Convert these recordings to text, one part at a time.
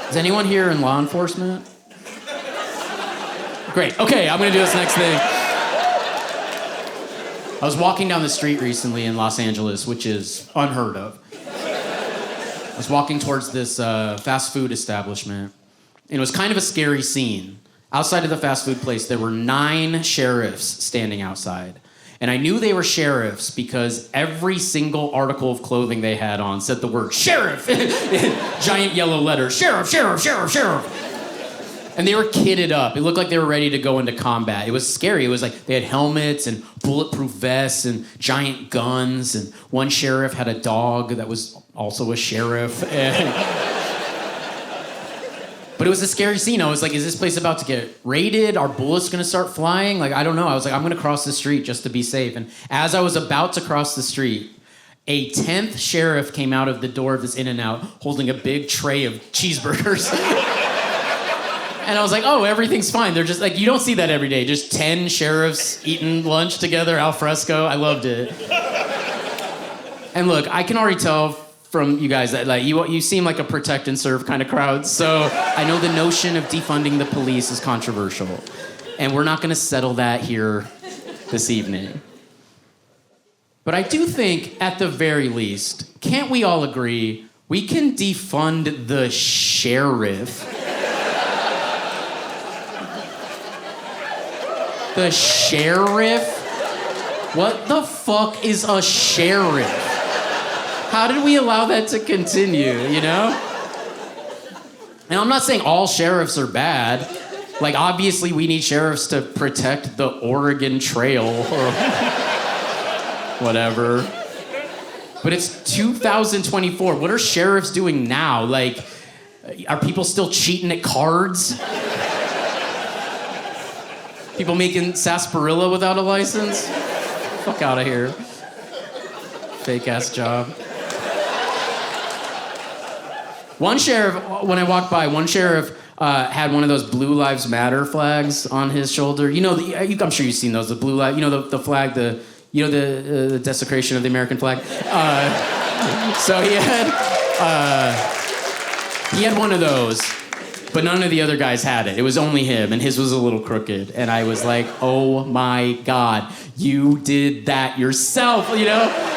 Is anyone here in law enforcement? Great. Okay, I'm gonna do this next thing. I was walking down the street recently in Los Angeles, which is unheard of. I was walking towards this fast food establishment, and it was kind of a scary scene. Outside of the fast food place, there were 9 sheriffs standing outside. And I knew they were sheriffs because every single article of clothing they had on said the word sheriff in giant yellow letters. Sheriff, sheriff, sheriff, sheriff. And they were kitted up. It looked like they were ready to go into combat. It was scary. It was like they had helmets and bulletproof vests and giant guns. And one sheriff had a dog that was also a sheriff. But it was a scary scene. I was like, is this place about to get raided? Are bullets gonna start flying? Like, I don't know. I was like, I'm gonna cross the street just to be safe. And as I was about to cross the street, a 10th sheriff came out of the door of this In-N-Out holding a big tray of cheeseburgers. And I was like, oh, everything's fine. They're just like, you don't see that every day. Just 10 sheriffs eating lunch together, al fresco. I loved it. And look, I can already tell from you guys that like you seem like a protect and serve kind of crowd. So I know the notion of defunding the police is controversial. And we're not gonna settle that here this evening. But I do think, at the very least, can't we all agree we can defund the sheriff? The sheriff? What the fuck is a sheriff? How did we allow that to continue, you know? And I'm not saying all sheriffs are bad. Like, obviously we need sheriffs to protect the Oregon Trail or whatever. But it's 2024. What are sheriffs doing now? Like, are people still cheating at cards? People making sarsaparilla without a license? Fuck out of here. Fake ass job. One sheriff, when I walked by, one sheriff had one of those Blue Lives Matter flags on his shoulder. You know, I'm sure you've seen those, the blue light, you know, the flag, the desecration of the American flag. So he had one of those, but none of the other guys had it. It was only him, and his was a little crooked. And I was like, oh my God, you did that yourself, you know?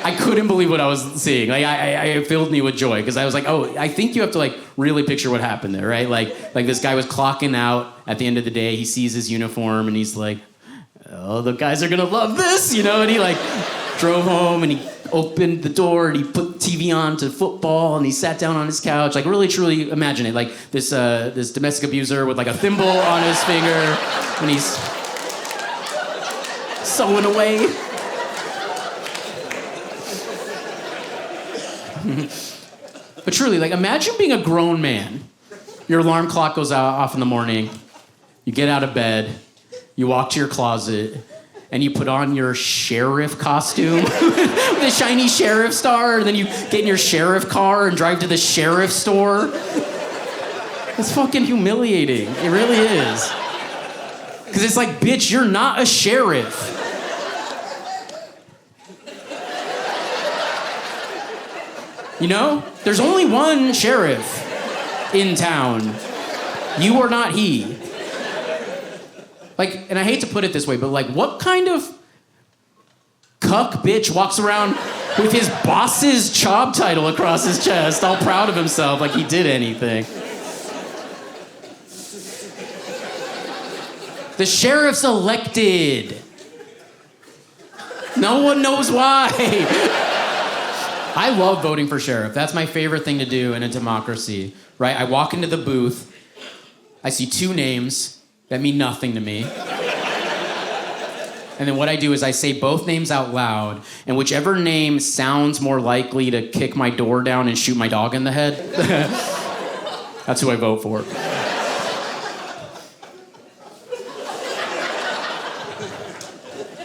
I couldn't believe what I was seeing. Like, it filled me with joy, because I was like, oh, I think you have to, like, really picture what happened there, right? Like this guy was clocking out at the end of the day. He sees his uniform, and he's like, oh, the guys are gonna love this, you know? And he, like, drove home, and he opened the door, and he put TV on to football, and he sat down on his couch. Like, really, truly imagine it. Like, this domestic abuser with, like, a thimble on his finger, and he's sewing away. But truly, like, imagine being a grown man. Your alarm clock goes off in the morning. You get out of bed. You walk to your closet. And you put on your sheriff costume with a shiny sheriff star. And then you get in your sheriff car and drive to the sheriff store. It's fucking humiliating. It really is. Because it's like, bitch, you're not a sheriff. You know? There's only one sheriff in town. You are not he. Like, and I hate to put it this way, but like, what kind of cuck bitch walks around with his boss's job title across his chest, all proud of himself like he did anything? The sheriff's elected. No one knows why. I love voting for sheriff. That's my favorite thing to do in a democracy, right? I walk into the booth, I see 2 names that mean nothing to me. And then what I do is I say both names out loud, and whichever name sounds more likely to kick my door down and shoot my dog in the head, that's who I vote for.